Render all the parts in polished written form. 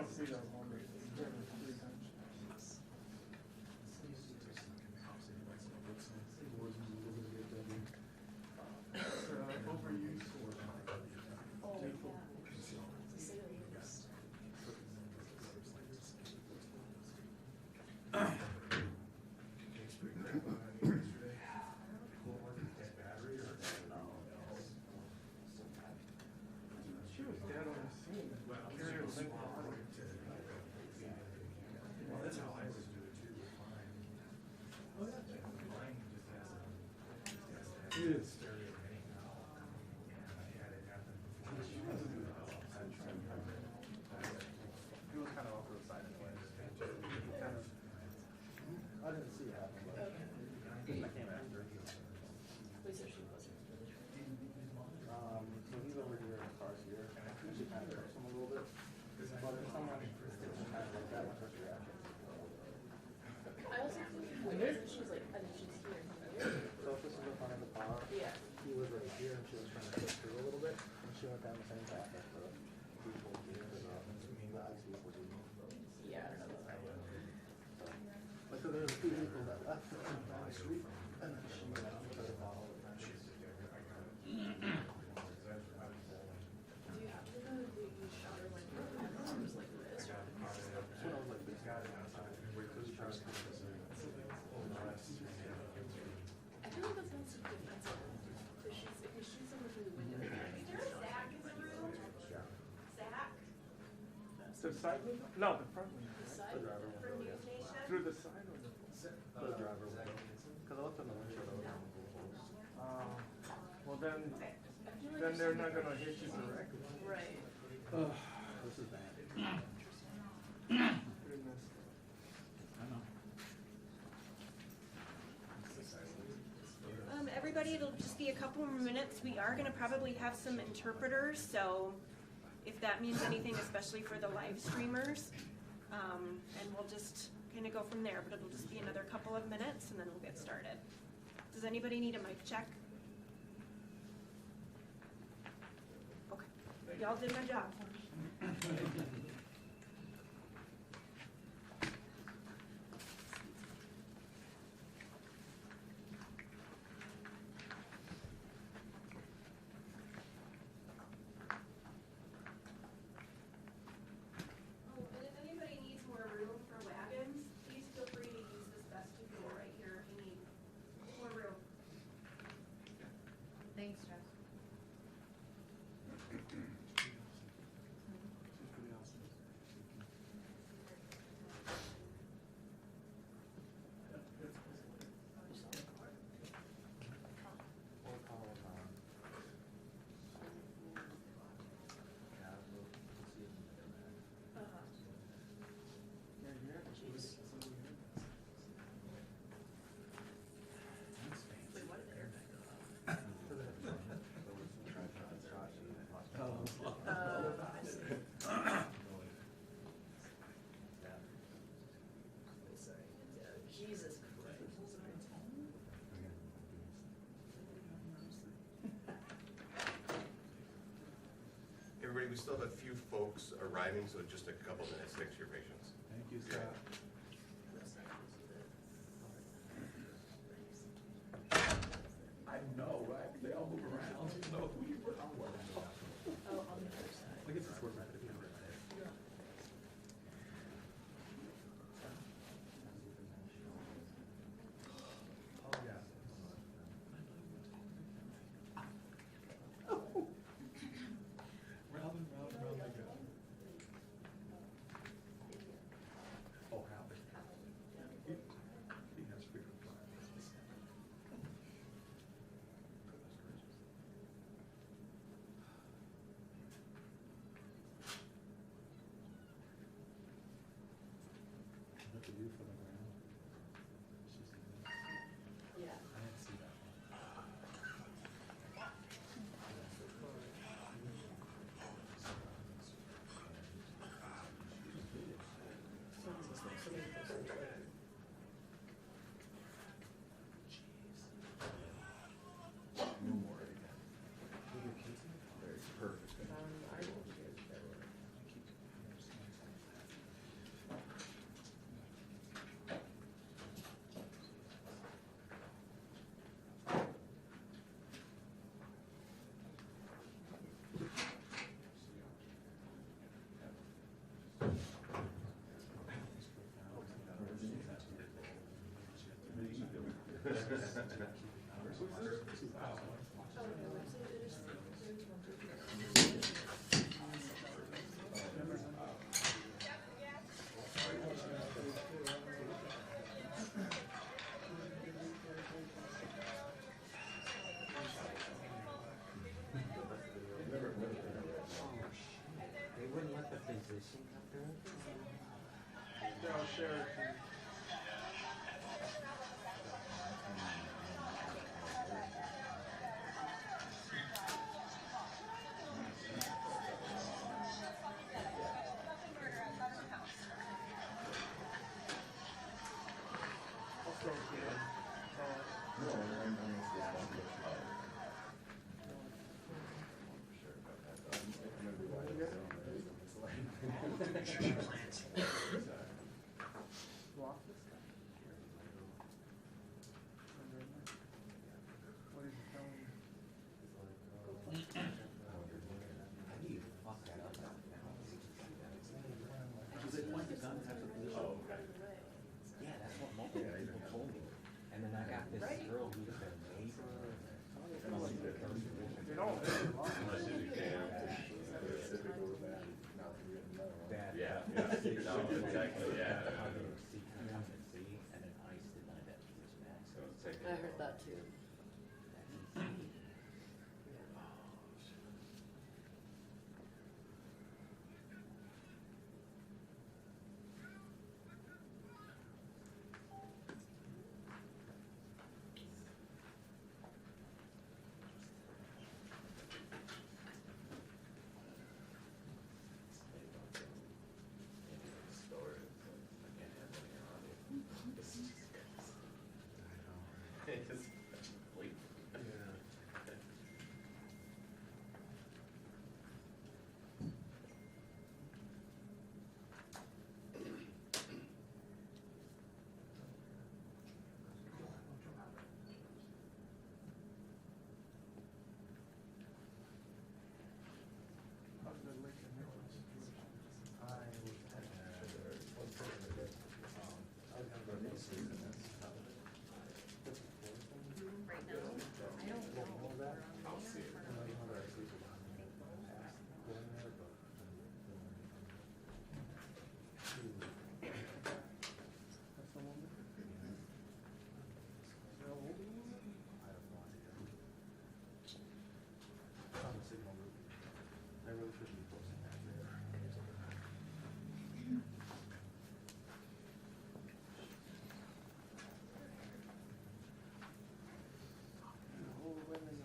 don't see that one. Three times. Overuse. Oh, yeah. She was dead on the scene. Carried a limp body. Well, that's how I always do it too. Oh, yeah. Mine just has a stereo hanging out. And I had it happen before. It was kind of off to the side anyway. I didn't see it happen, but Okay. I came after. Wait, so she wasn't really sure. So he's over here in the car's here, and I usually kind of push him a little bit. But if someone is kind of like that, my first reaction. I also think she was like, I think she's here. So if this is the front of the car, Yeah. he was right here, and she was trying to push through a little bit, and she went down the same path as the people here, and the ice people do. Yeah, I don't know. Like, so there was a few people that left down the street, and then she went out to the bottle. Do you have to know that you shower when you're just like this? So I was like, this guy outside, because he tries to put this in. I feel like that's not so defensive. If you shoot someone through the window, Is there a Zach in the room? Zach? The side window? No, the front window. the The side. driver For window, News yeah. Nation? Through the side window. The driver window. Because I looked in the windshield, I was on the post. Well then, I feel like then if they're not someone- gonna hit you directly. Right. This is bad. Goodness. Everybody, it'll just be a couple more minutes. We are gonna probably have some interpreters, so if that means anything, especially for the live streamers. And we'll just kind of go from there, but it'll just be another couple of minutes and then we'll get started. Does anybody need a mic check? Okay, y'all did my job. Oh, and if anybody needs more room for wagons, please feel free to use this vestibule right here if you need more room. Thanks, Jeff. Or call him, yeah, we'll see him in there. Yeah, you have to choose somebody. Wait, what is there? Oh. I see. Jesus Christ. Everybody, we still have a few folks arriving, so just a couple minutes. Thanks for your patience. Thank you, Scott. I know, right? They all move around. No, we were all Oh, on the other side. I guess it's worth it. Oh, yeah. round and round and round they go. Oh, Howie. He has frequent flyers. What to do for the ground? Yeah. I didn't see that one. No more again. Very perfect. I will. They wouldn't let the physician come through? No, Sheridan. What did you tell me? How do you fuck that up? Does it point the gun at the police? Oh, okay. Yeah, that's what multiple people told me. And then I got this girl who's their neighbor. You know, Unless you can. That, Yeah, yeah. No, exactly, yeah. See, and then ICE denied that position. So it's taking. I heard that too. That's insane. how's the Lincoln Mills? Right now, I don't know. I'll see it. That's the woman? The old woman? I really shouldn't be posting that. The old women.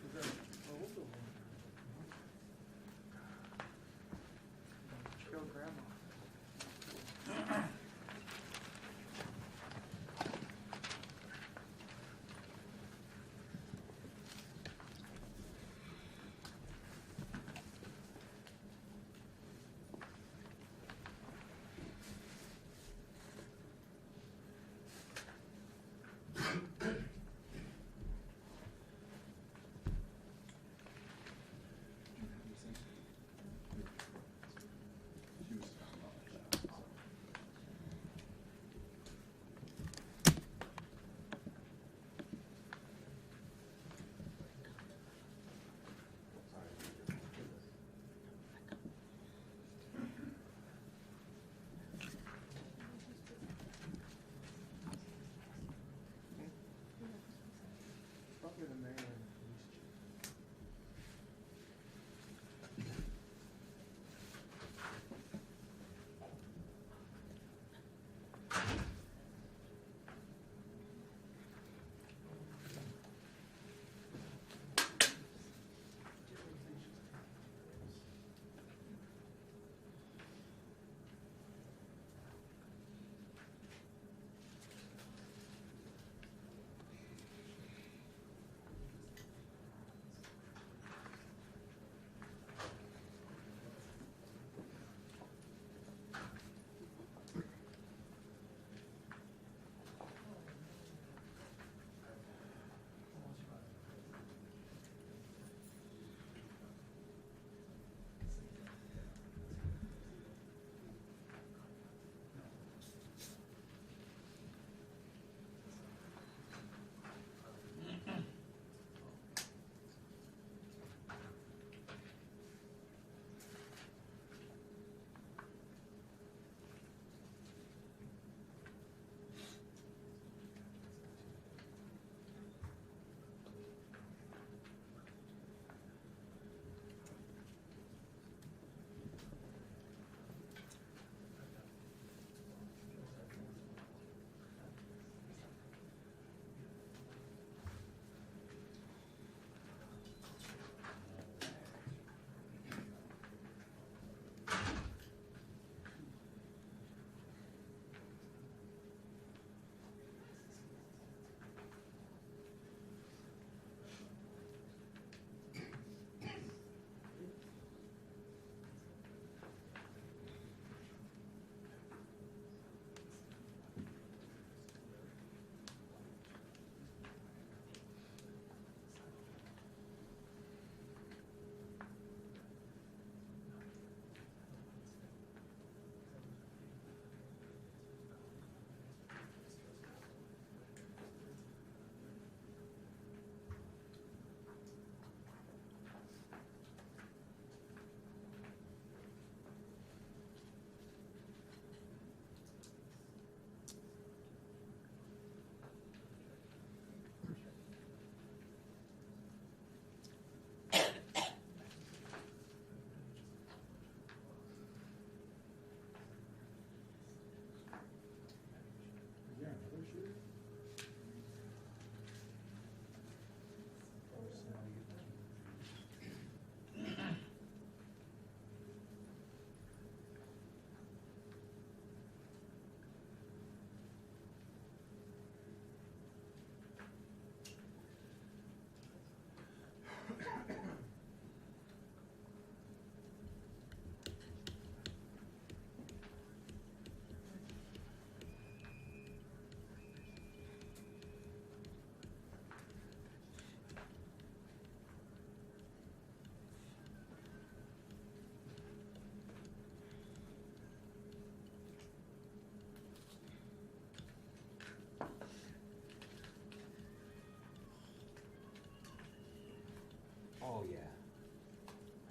Is that the older woman? She killed grandma. Probably the mayor and the police chief. Oh, yeah.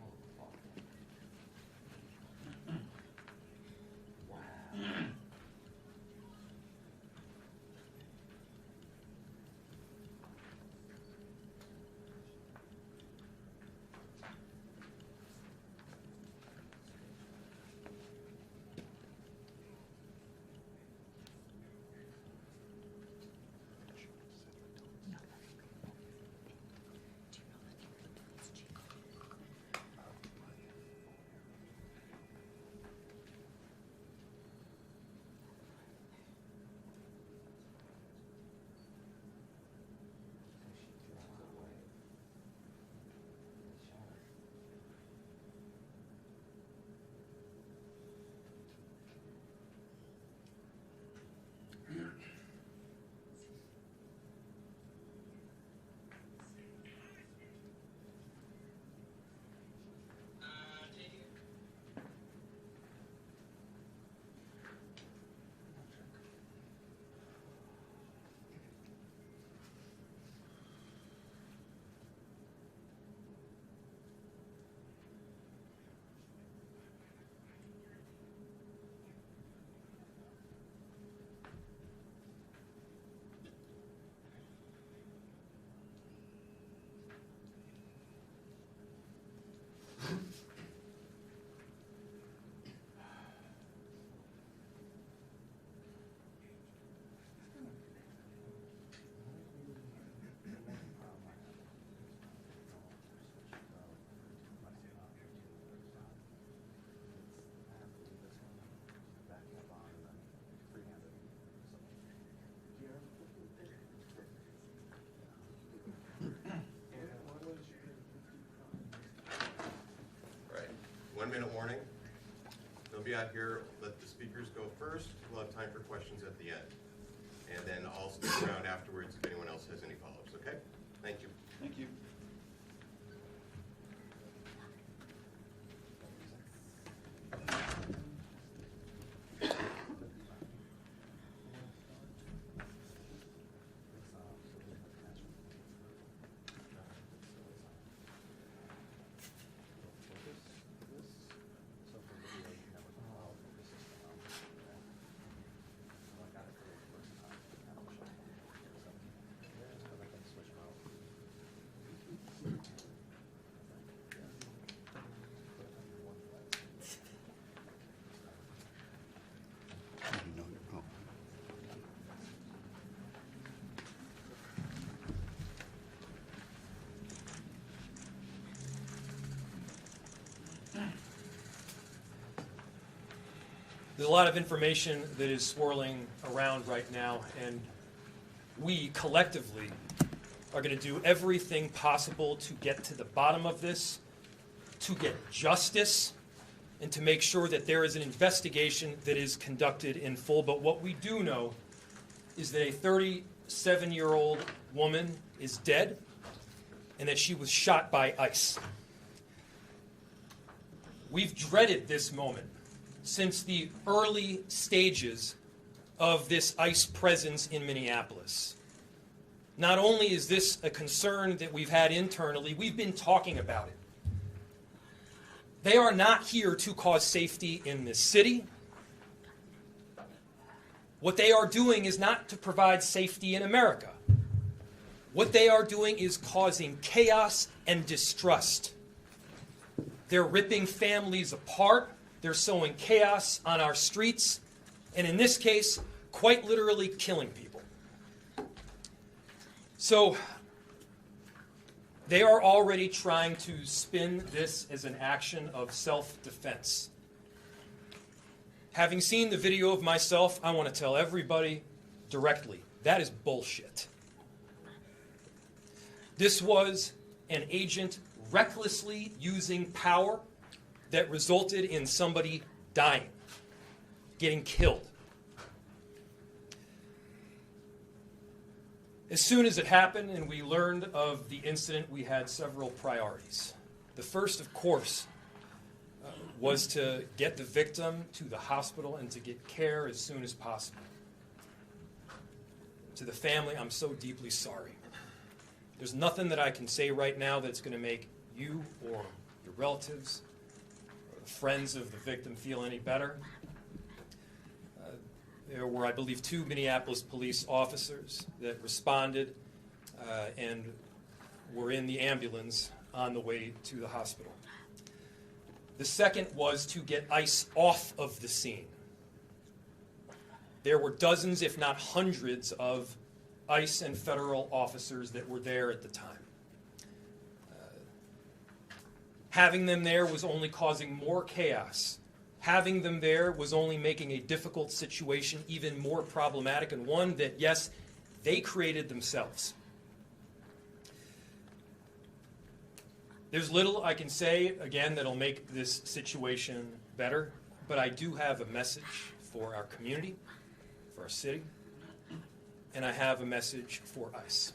Oh, fuck. Wow. All right, 1 minute warning. They'll be out here, let the speakers go first. We'll have time for questions at the end. And then I'll stick around afterwards if anyone else has any follow-ups, okay? Thank you. Thank you. There's a lot of information that is swirling around right now, and we collectively are going to do everything possible to get to the bottom of this, to get justice, and to make sure that there is an investigation that is conducted in full. But what we do know is that a 37-year-old woman is dead and that she was shot by ICE. We've dreaded this moment since the early stages of this ICE presence in Minneapolis. Not only is this a concern that we've had internally, we've been talking about it. They are not here to cause safety in this city. What they are doing is not to provide safety in America. What they are doing is causing chaos and distrust. They're ripping families apart. They're sowing chaos on our streets, and in this case, quite literally killing people. So, they are already trying to spin this as an action of self-defense. Having seen the video of myself, I want to tell everybody directly, that is bullshit. This was an agent recklessly using power that resulted in somebody dying, getting killed. As soon as it happened and we learned of the incident, we had several priorities. The first, of course, was to get the victim to the hospital and to get care as soon as possible. To the family, I'm so deeply sorry. There's nothing that I can say right now that's going to make you or your relatives or the friends of the victim feel any better. There were, I believe, 2 Minneapolis police officers that responded and were in the ambulance on the way to the hospital. The second was to get ICE off of the scene. There were dozens, if not hundreds, of ICE and federal officers that were there at the time. Having them there was only causing more chaos. Having them there was only making a difficult situation even more problematic, and one that, yes, they created themselves. There's little I can say, again, that'll make this situation better, but I do have a message for our community, for our city, and I have a message for ICE.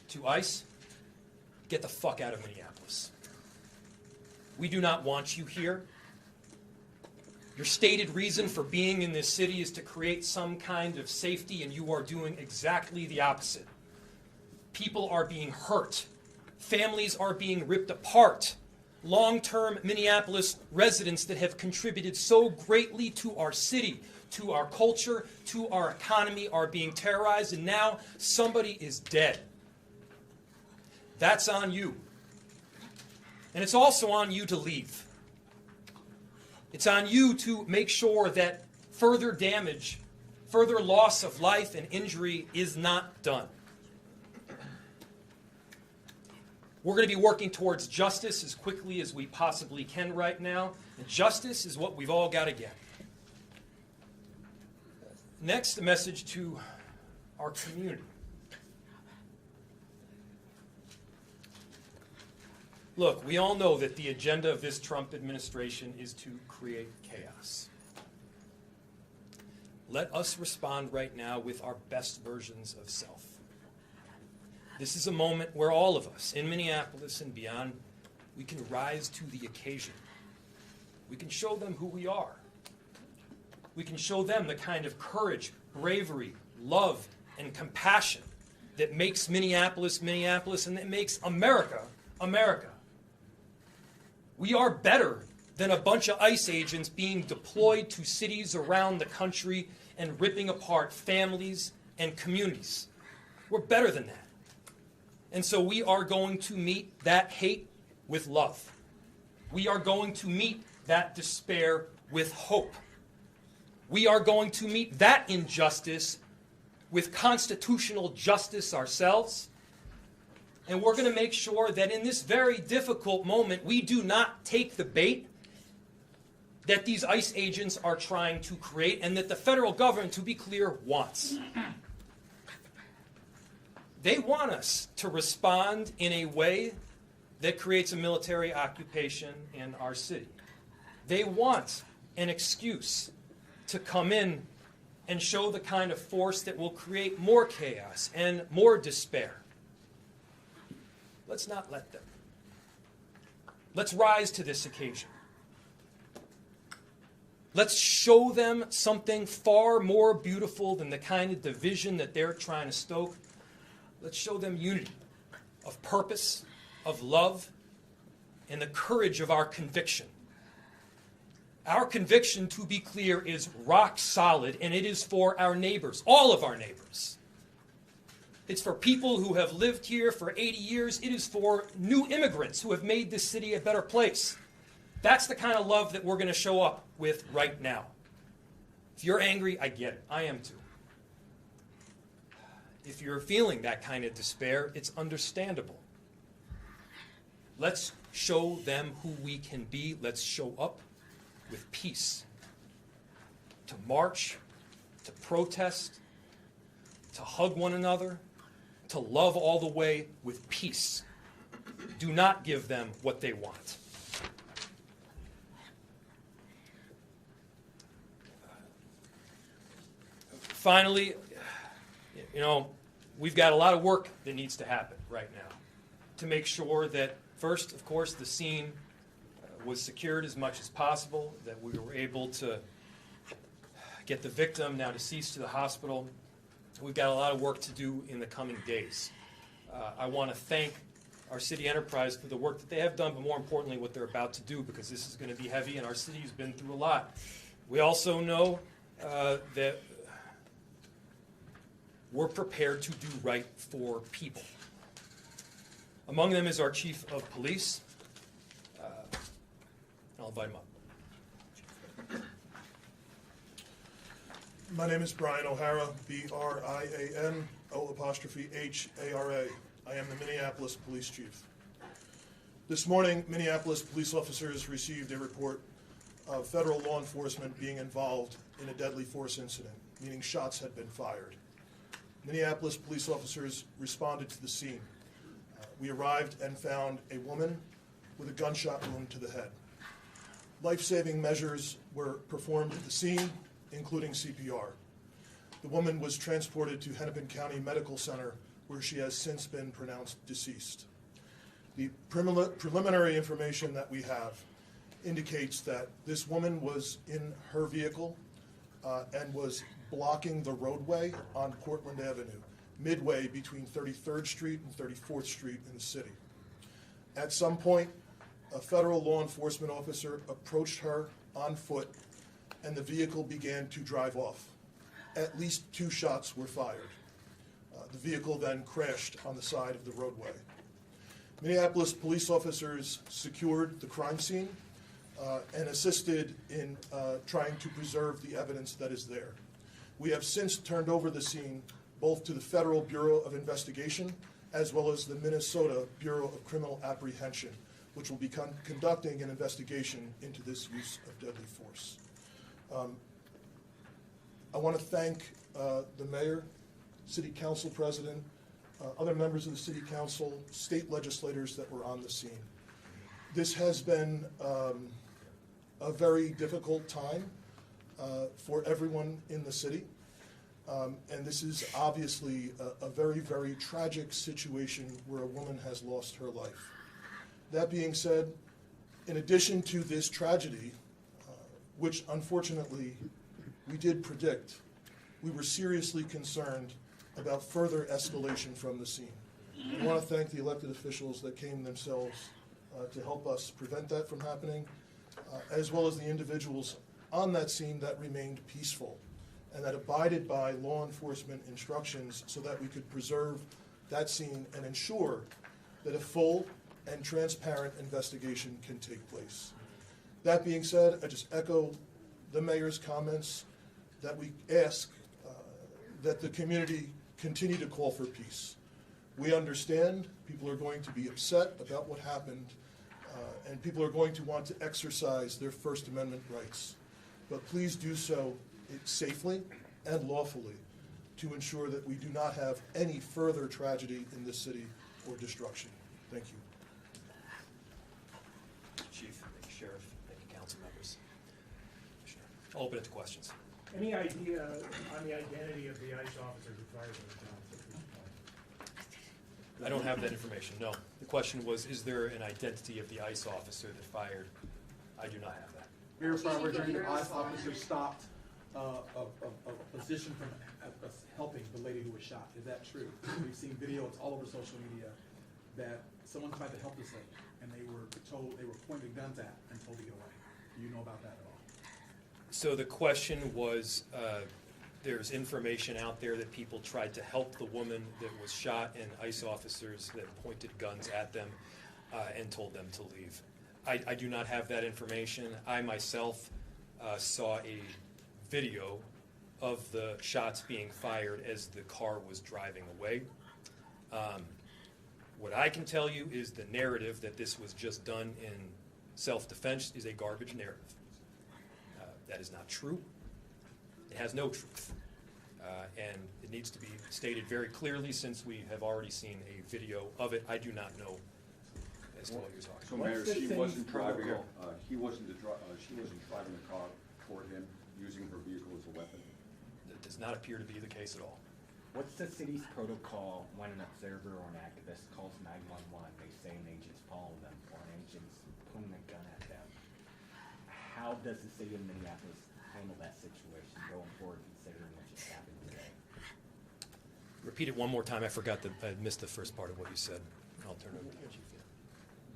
To ICE, get the fuck out of Minneapolis. We do not want you here. Your stated reason for being in this city is to create some kind of safety, and you are doing exactly the opposite. People are being hurt. Families are being ripped apart. Long-term Minneapolis residents that have contributed so greatly to our city, to our culture, to our economy are being terrorized, and now somebody is dead. That's on you. And it's also on you to leave. It's on you to make sure that further damage, further loss of life and injury is not done. We're going to be working towards justice as quickly as we possibly can right now. And justice is what we've all got to get. Next, a message to our community. Look, we all know that the agenda of this Trump administration is to create chaos. Let us respond right now with our best versions of self. This is a moment where all of us, in Minneapolis and beyond, we can rise to the occasion. We can show them who we are. We can show them the kind of courage, bravery, love, and compassion that makes Minneapolis, Minneapolis, and that makes America, America. We are better than a bunch of ICE agents being deployed to cities around the country and ripping apart families and communities. We're better than that. And so we are going to meet that hate with love. We are going to meet that despair with hope. We are going to meet that injustice with constitutional justice ourselves. And we're going to make sure that in this very difficult moment, we do not take the bait that these ICE agents are trying to create and that the federal government, to be clear, wants. They want us to respond in a way that creates a military occupation in our city. They want an excuse to come in and show the kind of force that will create more chaos and more despair. Let's not let them. Let's rise to this occasion. Let's show them something far more beautiful than the kind of division that they're trying to stoke. Let's show them unity of purpose, of love, and the courage of our conviction. Our conviction, to be clear, is rock solid, and it is for our neighbors, all of our neighbors. It's for people who have lived here for 80 years. It is for new immigrants who have made this city a better place. That's the kind of love that we're going to show up with right now. If you're angry, I get it. I am too. If you're feeling that kind of despair, it's understandable. Let's show them who we can be. Let's show up with peace. To march, to protest, to hug one another, to love all the way with peace. Do not give them what they want. Finally, we've got a lot of work that needs to happen right now to make sure that, first, of course, the scene was secured as much as possible, that we were able to get the victim, now deceased, to the hospital. We've got a lot of work to do in the coming days. I want to thank our city enterprise for the work that they have done, but more importantly, what they're about to do, because this is going to be heavy, and our city's been through a lot. We also know that we're prepared to do right for people. Among them is our chief of police. I'll invite him up. My name is Brian O'Hara, B-R-I-A-N-O''Hara. I am the Minneapolis Police Chief. This morning, Minneapolis police officers received a report of federal law enforcement being involved in a deadly force incident, meaning shots had been fired. Minneapolis police officers responded to the scene. We arrived and found a woman with a gunshot wound to the head. Life-saving measures were performed at the scene, including CPR. The woman was transported to Hennepin County Medical Center, where she has since been pronounced deceased. The preliminary information that we have indicates that this woman was in her vehicle and was blocking the roadway on Portland Avenue, midway between 33rd Street and 34th Street in the city. At some point, a federal law enforcement officer approached her on foot, and the vehicle began to drive off. At least 2 shots were fired. The vehicle then crashed on the side of the roadway. Minneapolis police officers secured the crime scene and assisted in trying to preserve the evidence that is there. We have since turned over the scene both to the Federal Bureau of Investigation as well as the Minnesota Bureau of Criminal Apprehension, which will be conducting an investigation into this use of deadly force. I want to thank the mayor, city council president, other members of the city council, state legislators that were on the scene. This has been a very difficult time for everyone in the city. And this is obviously a very, very tragic situation where a woman has lost her life. That being said, in addition to this tragedy, which unfortunately we did predict, we were seriously concerned about further escalation from the scene. I want to thank the elected officials that came themselves to help us prevent that from happening, as well as the individuals on that scene that remained peaceful and that abided by law enforcement instructions so that we could preserve that scene and ensure that a full and transparent investigation can take place. That being said, I just echo the mayor's comments that we ask that the community continue to call for peace. We understand people are going to be upset about what happened, and people are going to want to exercise their First Amendment rights. But please do so safely and lawfully to ensure that we do not have any further tragedy in this city or destruction. Thank you. Chief, thank you, Sheriff, thank you, council members. I'll open it to questions. Any idea on the identity of the ICE officer who fired those shots at this point? I don't have that information, no. The question was, is there an identity of the ICE officer that fired? I do not have that. Mayor Farmer, during the ICE officer stopped a position from helping the lady who was shot. Is that true? We've seen videos all over social media that someone tried to help this lady, and they were pointing guns at and told to get away. Do you know about that at all? So the question was, there's information out there that people tried to help the woman that was shot, and ICE officers that pointed guns at them and told them to leave. I do not have that information. I myself saw a video of the shots being fired as the car was driving away. What I can tell you is the narrative that this was just done in self-defense is a garbage narrative. That is not true. It has no truth. And it needs to be stated very clearly, since we have already seen a video of it. I do not know as to what you're talking So about. Mayor, she wasn't driving it, she wasn't driving the car toward him, using her vehicle as a weapon? That does not appear to be the case at all. What's the city's protocol when an observer or an activist calls 911? They say an agent's following them or an agent's pointing a gun at them. How does the city of Minneapolis handle that situation going forward, considering what just happened today? Repeat it one more time. I missed the first part of what you said. I'll turn it over to the chief. Yeah.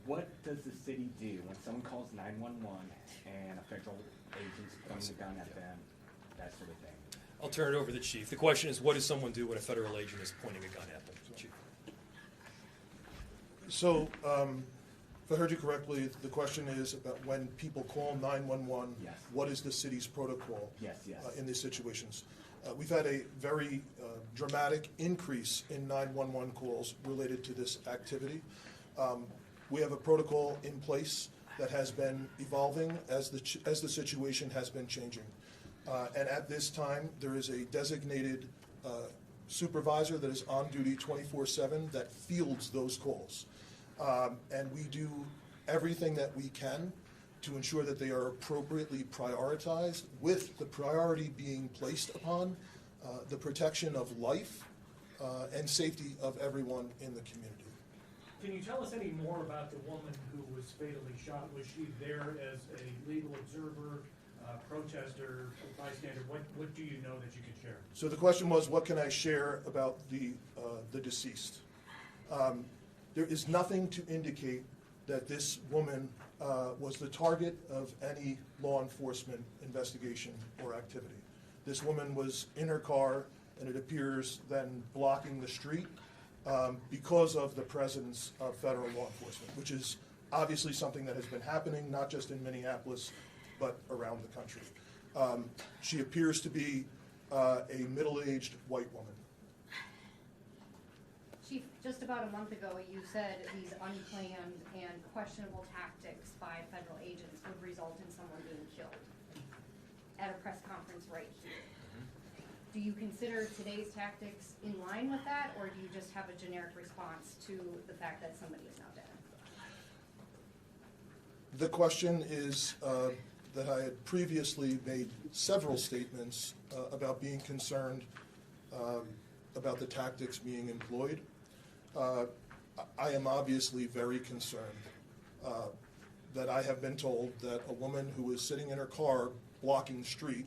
What does the city do when someone calls 911 and a federal agent's pointing a gun at them, that sort of thing? I'll turn it over to the chief. The question is, what does someone do when a federal agent is pointing a gun at them? Chief. So, if I heard you correctly, the question is about when people call 911, Yes. what is the city's protocol Yes, yes. in these situations? We've had a very dramatic increase in 911 calls related to this activity. We have a protocol in place that has been evolving as the situation has been changing. And at this time, there is a designated supervisor that is on duty 24/7 that fields those calls. And we do everything that we can to ensure that they are appropriately prioritized, with the priority being placed upon the protection of life and safety of everyone in the community. Can you tell us any more about the woman who was fatally shot? Was she there as a legal observer, protester, bystander? What do you know that you could share? So the question was, what can I share about the deceased? There is nothing to indicate that this woman was the target of any law enforcement investigation or activity. This woman was in her car, and it appears then blocking the street because of the presence of federal law enforcement, which is obviously something that has been happening not just in Minneapolis, but around the country. She appears to be a middle-aged white woman. Chief, just about a month ago, you said these unplanned and questionable tactics by federal agents would result in someone being killed at a press conference right here. Do you consider today's tactics in line with that, or do you just have a generic response to the fact that somebody is now dead? The question is that I had previously made several statements about being concerned about the tactics being employed. I am obviously very concerned that I have been told that a woman who was sitting in her car blocking the street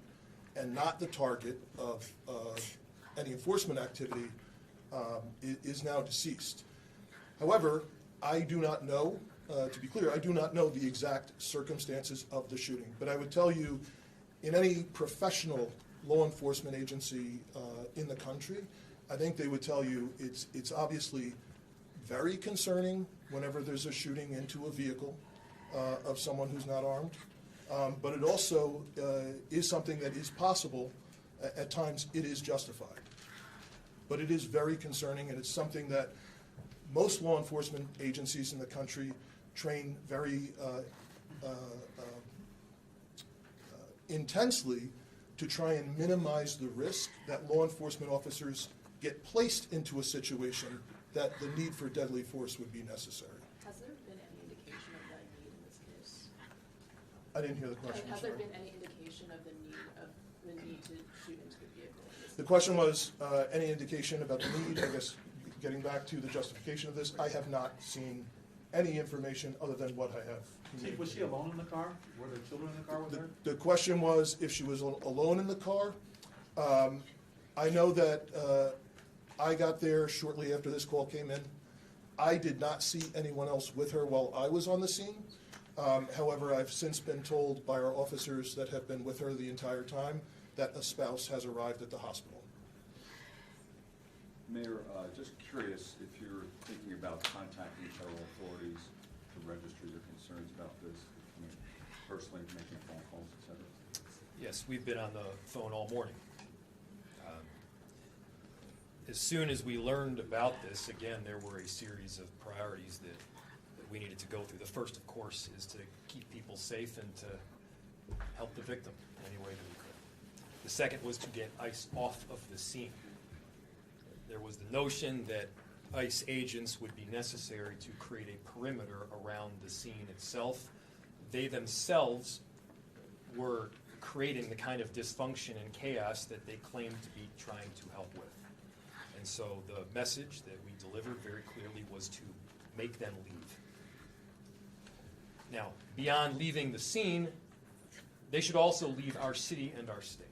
and not the target of any enforcement activity is now deceased. However, I do not know, to be clear, I do not know the exact circumstances of the shooting, but I would tell you, in any professional law enforcement agency in the country, I think they would tell you it's obviously very concerning whenever there's a shooting into a vehicle of someone who's not armed, but it also is something that is possible. At times it is justified. But it is very concerning, and it's something that most law enforcement agencies in the country train very intensely to try and minimize the risk that law enforcement officers get placed into a situation that the need for deadly force would be necessary. Has there been any indication of that need in this case? I didn't hear the question. Has there sorry. been any indication of the need to shoot into the vehicle? The question was any indication about the need. I guess getting back to the justification of this, I have not seen any information other than what I have. Chief, was she alone in the car? Were there children in the car with her? The question was if she was alone in the car. I know that I got there shortly after this call came in. I did not see anyone else with her while I was on the scene. However, I've since been told by our officers that have been with her the entire time that a spouse has arrived at the hospital. Mayor, just curious if you're thinking about contacting federal authorities to register your concerns about this, personally making phone calls, et cetera. Yes, we've been on the phone all morning. As soon as we learned about this, again, there were a series of priorities that we needed to go through. The first, of course, is to keep people safe and to help the victim in any way that we could. The second was to get ICE off of the scene. There was the notion that ICE agents would be necessary to create a perimeter around the scene itself. They themselves were creating the kind of dysfunction and chaos that they claimed to be trying to help with. And so the message that we delivered very clearly was to make them leave. Now, beyond leaving the scene, they should also leave our city and our state.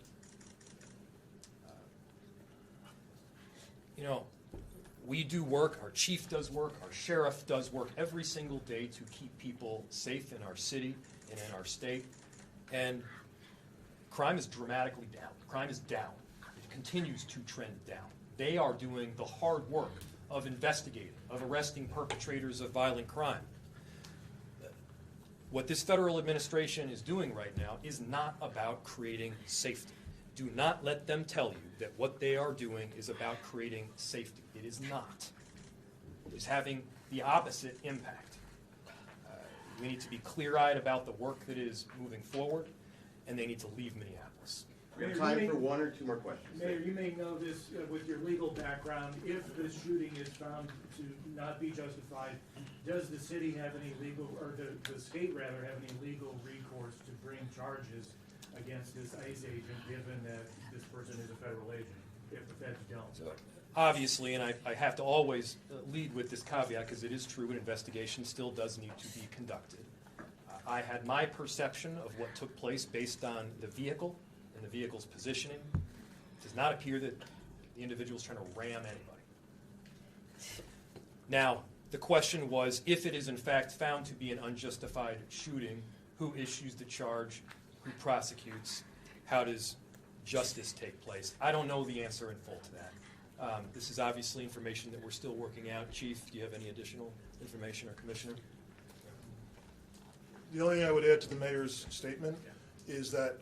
We do work, our chief does work, our sheriff does work every single day to keep people safe in our city and in our state. And crime is dramatically down. Crime is down. It continues to trend down. They are doing the hard work of investigating, of arresting perpetrators of violent crime. What this federal administration is doing right now is not about creating safety. Do not let them tell you that what they are doing is about creating safety. It is not. It is having the opposite impact. We need to be clear-eyed about the work that is moving forward, and they need to leave Minneapolis. We have time for one or two more questions. Mayor, you may know this with your legal background. If the shooting is found to not be justified, does the city have any legal, or the state rather, have any legal recourse to bring charges against this ICE agent, given that this person is a federal agent, if the feds don't? So, obviously, and I have to always lead with this caveat, because it is true, an investigation still does need to be conducted. I had my perception of what took place based on the vehicle and the vehicle's positioning. It does not appear that the individual is trying to ram anybody. Now, the question was, if it is in fact found to be an unjustified shooting, who issues the charge, who prosecutes, how does justice take place? I don't know the answer in full to that. This is obviously information that we're still working out. Chief, do you have any additional information, or Commissioner? The only thing I would add to the mayor's statement is that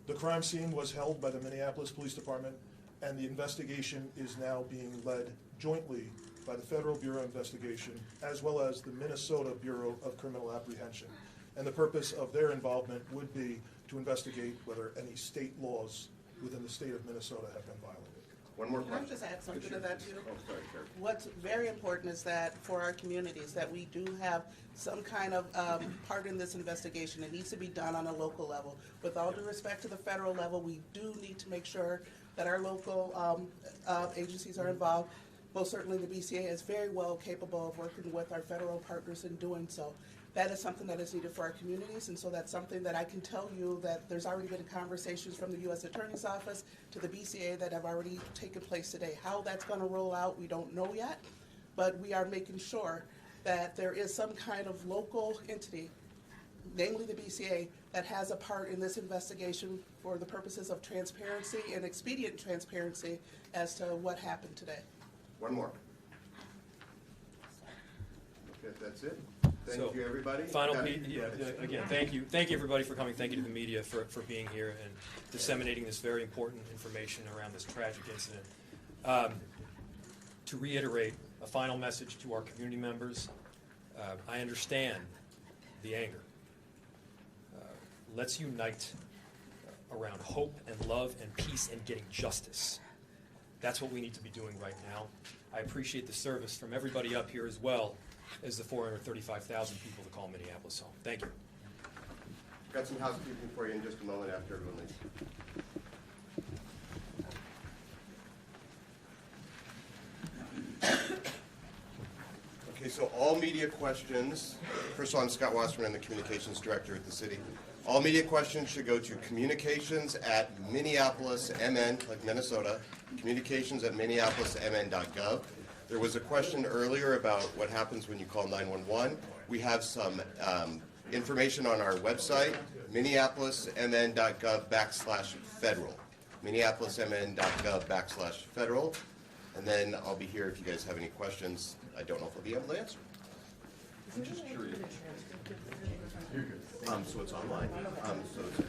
the crime scene was held by the Minneapolis Police Department, and the investigation is now being led jointly by the Federal Bureau of Investigation as well as the Minnesota Bureau of Criminal Apprehension. And the purpose of their involvement would be to investigate whether any state laws within the state of Minnesota have been violated. One more Can I question. just add something to that too? Oh, sorry, sir. What's very important is that for our communities, that we do have some kind of part in this investigation. It needs to be done on a local level. With all due respect to the federal level, we do need to make sure that our local agencies are involved. Most certainly the BCA is very well capable of working with our federal partners in doing so. That is something that is needed for our communities, and so that's something that I can tell you that there's already been conversations from the U.S. Attorney's Office to the BCA that have already taken place today. How that's going to roll out, we don't know yet, but we are making sure that there is some kind of local entity, namely the BCA, that has a part in this investigation for the purposes of transparency and expedient transparency as to what happened today. One more. Okay, that's it. Thank So, you, everybody. Final Yeah, piece, go ahead. again, thank you everybody for coming. Thank you to the media for being here and disseminating this very important information around this tragic incident. To reiterate, a final message to our community members, I understand the anger. Let's unite around hope and love and peace and getting justice. That's what we need to be doing right now. I appreciate the service from everybody up here as well as the 435,000 people that call Minneapolis home. Thank you. Got some housekeeping for you in just a moment after everyone leaves. Okay, so all media questions, first of all, I'm Scott Wasserman, I'm the Communications Director at the city. All media questions should go to communications@minneapolismn, like Minnesota, communications@minneapolismn.gov. There was a question earlier about what happens when you call 911. We have some information on our website, minneapolismn.gov/federal. minneapolismn.gov/federal. And then I'll be here if you guys have any questions. I don't know if I'll be able to answer. I'm just curious. So it's online. So it's